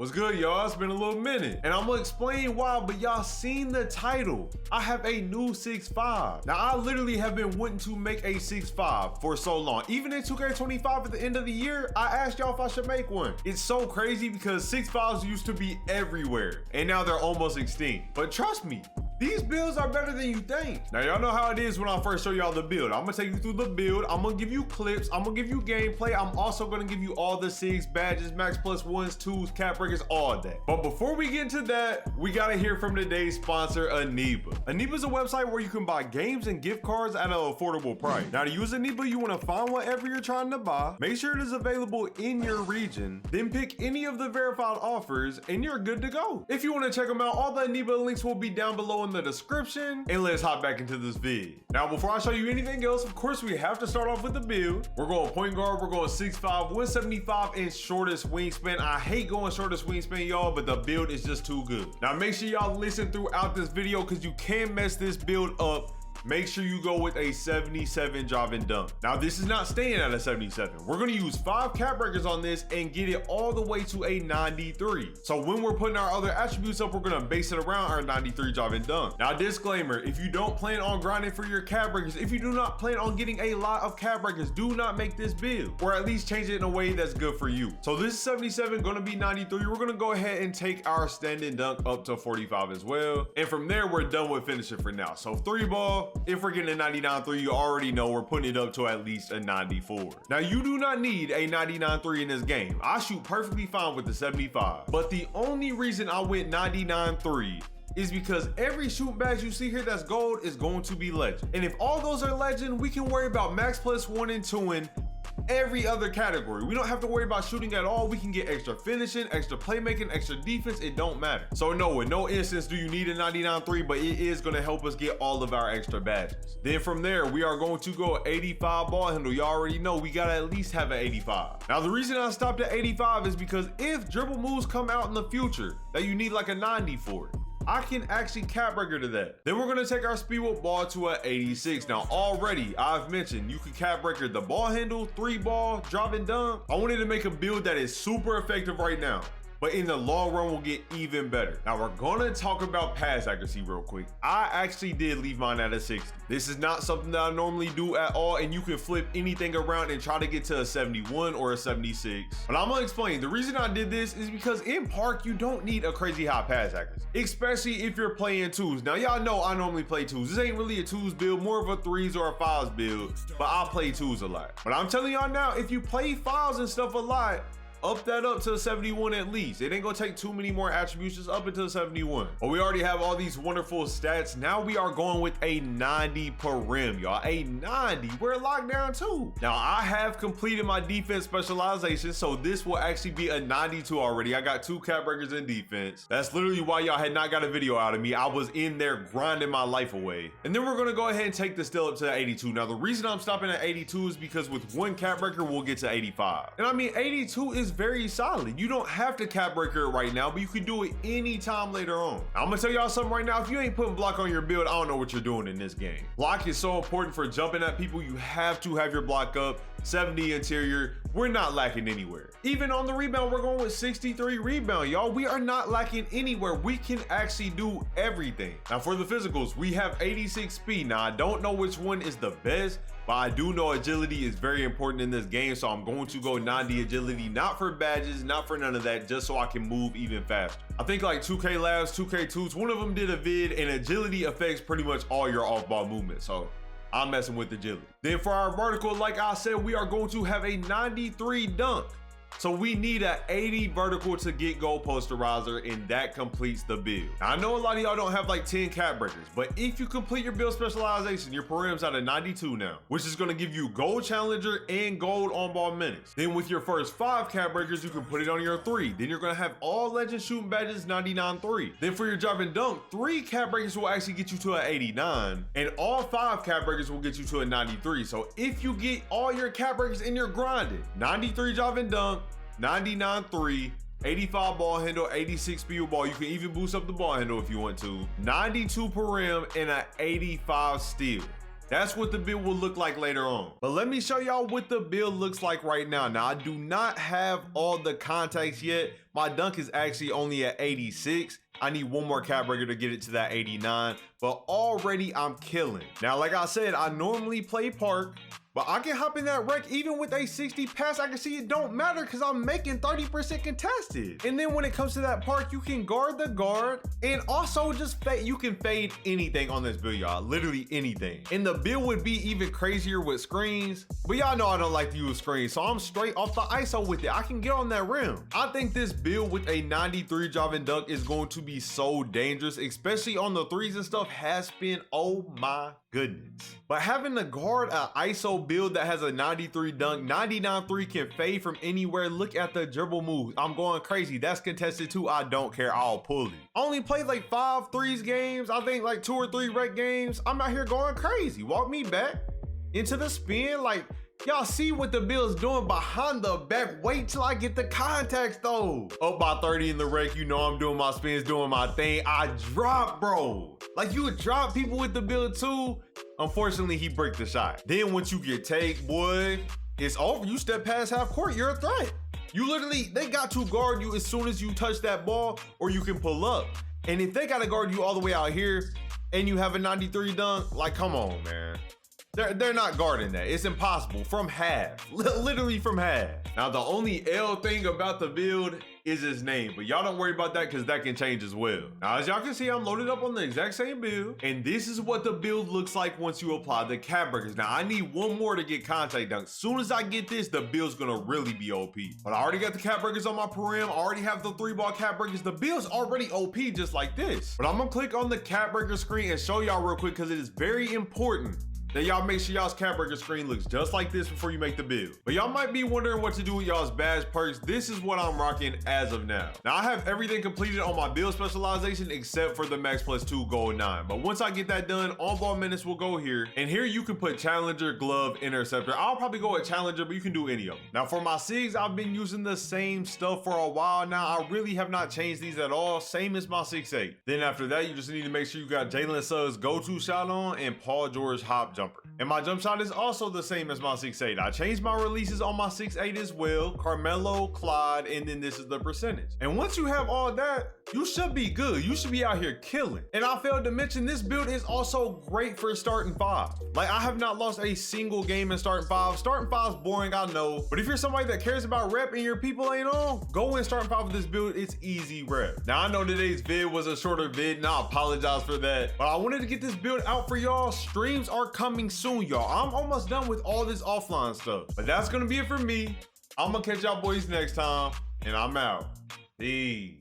What's good, y'all? It's been a little minute, and I'm gonna explain why, but y'all seen the title. I have a new 6'5". Now, I literally have been wanting to make a 6'5" for so long. Even in 2K25 at the end of the year, I asked y'all if I should make one. It's so crazy because 6'5s used to be everywhere, and now they're almost extinct. But trust me, these builds are better than you think. Now, y'all know how it is when I first show y'all the build. I'm gonna take you through the build. I'm gonna give you clips. I'm gonna give you gameplay. I'm also gonna give you all the 6 badges, max plus 1s, 2s, cap breakers, all that. But before we get into that, we gotta hear from today's sponsor, Aniba. Aniba is a website where you can buy games and gift cards at an affordable price. Now, to use Aniba, you wanna find whatever you're trying to buy, make sure it is available in your region, then pick any of the verified offers, and you're good to go. If you wanna check them out, all the Aniba links will be down below in the description, and let's hop back into this vid. Now, before I show you anything else, of course, we have to start off with the build. We're going point guard, we're going 6'5", 175 inch shortest wingspan. I hate going shortest wingspan, y'all, but the build is just too good. Now, make sure y'all listen throughout this video because you can mess this build up. Make sure you go with a 77 drop and dunk. Now, this is not staying at a 77. We're gonna use 5 cap breakers on this and get it all the way to a 93. So when we're putting our other attributes up, we're gonna base it around our 93 drop and dunk. Now, disclaimer, if you don't plan on grinding for your cap breakers, if you do not plan on getting a lot of cap breakers, do not make this build, or at least change it in a way that's good for you. So this is 77 gonna be 93. We're gonna go ahead and take our stand and dunk up to 45 as well. And from there, we're done with finishing for now. So 3 ball, if we're getting a 99-3, you already know we're putting it up to at least a 94. Now, you do not need a 99-3 in this game. I shoot perfectly fine with the 75. But the only reason I went 99-3 is because every shooting badge you see here that's gold is going to be legend. And if all those are legend, we can worry about max plus 1 and 2 in every other category. We don't have to worry about shooting at all. We can get extra finishing, extra playmaking, extra defense. It don't matter. So no, in no instance do you need a 99-3, but it is going to help us get all of our extra badges. Then from there, we are going to go 85 ball handle. Y'all already know we gotta at least have an 85. Now, the reason I stopped at 85 is because if dribble moves come out in the future that you need like a 90 for it, I can actually cap breaker to that. Then we're gonna take our speed with ball to a 86. Now, already I've mentioned you can cap breaker the ball handle, 3 ball, drop and dunk. I wanted to make a build that is super effective right now, but in the long run will get even better. Now, we're gonna talk about pass accuracy real quick. I actually did leave mine at a 60. This is not something that I normally do at all, and you can flip anything around and try to get to a 71 or a 76. But I'm gonna explain. The reason I did this is because in park, you don't need a crazy high pass accuracy, especially if you're playing 2s. Now, y'all know I normally play 2s. This ain't really a 2s build, more of a 3s or a 5s build, but I play 2s a lot. But I'm telling y'all now, if you play 5s and stuff a lot, up that up to 71 at least. It ain't gonna take too many more attributes, just up until 71. But we already have all these wonderful stats. Now we are going with a 90 PERIM, y'all. A 90, we're locked down too. Now, I have completed my defense specialization, so this will actually be a 92 already. I got 2 cap breakers in defense. That's literally why y'all had not got a video out of me. I was in there grinding my life away. And then we're gonna go ahead and take the still up to 82. Now, the reason I'm stopping at 82 is because with 1 cap breaker, we'll get to 85. And I mean, 82 is very solid. You don't have to cap breaker it right now, but you can do it anytime later on. I'm gonna tell y'all something right now. If you ain't putting block on your build, I don't know what you're doing in this game. Block is so important for jumping at people. You have to have your block up. 70 interior, we're not lacking anywhere. Even on the rebound, we're going with 63 rebound, y'all. We are not lacking anywhere. We can actually do everything. Now, for the physicals, we have 86 speed. Now, I don't know which one is the best, but I do know agility is very important in this game, so I'm going to go 90 agility, not for badges, not for none of that, just so I can move even faster. I think like 2K Labs, 2K2s, one of them did a vid, and agility affects pretty much all your off-ball movement, so I'm messing with agility. Then for our vertical, like I said, we are going to have a 93 dunk. So we need an 80 vertical to get goal posterizer, and that completes the build. Now, I know a lot of y'all don't have like 10 cap breakers, but if you complete your build specialization, your PERIM's at a 92 now, which is gonna give you gold challenger and gold on ball minutes. Then with your first 5 cap breakers, you can put it on your 3. Then you're gonna have all legend shooting badges 99-3. Then for your drop and dunk, 3 cap breakers will actually get you to an 89, and all 5 cap breakers will get you to a 93. So if you get all your cap breakers and you're grinding, 93 drop and dunk, 99-3, 85 ball handle, 86 speed ball. You can even boost up the ball handle if you want to. 92 PERIM and an 85 steal. That's what the build will look like later on. But let me show y'all what the build looks like right now. Now, I do not have all the contacts yet. My dunk is actually only at 86. I need one more cap breaker to get it to that 89, but already I'm killing. Now, like I said, I normally play park, but I can hop in that wreck even with a 60 pass. I can see it don't matter because I'm making 30% contested. And then when it comes to that park, you can guard the guard and also just you can fade anything on this build, y'all. Literally anything. And the build would be even crazier with screens, but y'all know I don't like to use screens, so I'm straight off the ISO with it. I can get on that rim. I think this build with a 93 drive and dunk is going to be so dangerous, especially on the threes and stuff. Has been, oh my goodness. But having to guard an ISO build that has a 93 dunk, 99 3 can fade from anywhere. Look at the dribble moves. I'm going crazy. That's contested too. I don't care. I'll pull it. I only played like 5 threes games. I think like 2 or 3 rec games. I'm out here going crazy. Walk me back into the spin. Like, y'all see what the build's doing behind the back. Wait till I get the contacts though. Up by 30 in the wreck, you know I'm doing my spins, doing my thing. I drop, bro. Like, you would drop people with the build too. Unfortunately, he break the shot. Then once you get tagged, boy, it's over. You step past half court, you're a threat. You literally, they got to guard you as soon as you touch that ball, or you can pull up. And if they gotta guard you all the way out here and you have a 93 dunk, like, come on, man. They're not guarding that. It's impossible from half, literally from half. Now, the only L thing about the build is his name, but y'all don't worry about that because that can change as well. Now, as y'all can see, I'm loaded up on the exact same build, and this is what the build looks like once you apply the cap breakers. Now, I need one more to get contact dunk. Soon as I get this, the build's gonna really be OP. But I already got the cap breakers on my PERIM. I already have the 3-ball cap breakers. The build's already OP just like this. But I'm gonna click on the cap breaker screen and show y'all real quick because it is very important that y'all make sure y'all's cap breaker screen looks just like this before you make the build. But y'all might be wondering what to do with y'all's badge perks. This is what I'm rocking as of now. Now, I have everything completed on my build specialization except for the max +2 gold 9. But once I get that done, on ball minutes will go here. And here you can put challenger, glove, interceptor. I'll probably go with challenger, but you can do any of them. Now, for my SIGs, I've been using the same stuff for a while now. I really have not changed these at all. Same as my 6'8". Then after that, you just need to make sure you got Jalen Suggs go-to shot on and Paul George hop jumper. And my jump shot is also the same as my 6'8". I changed my releases on my 6'8" as well. Carmelo, Clyde, and then this is the percentage. And once you have all that, you should be good. You should be out here killing. And I failed to mention this build is also great for starting 5. Like, I have not lost a single game in starting 5. Starting 5 is boring, I know. But if you're somebody that cares about rep and your people ain't on, go in starting 5 with this build. It's easy rep. Now, I know today's vid was a shorter vid, and I apologize for that. But I wanted to get this build out for y'all. Streams are coming soon, y'all. I'm almost done with all this offline stuff. But that's gonna be it for me. I'm gonna catch y'all boys next time, and I'm out. Peace.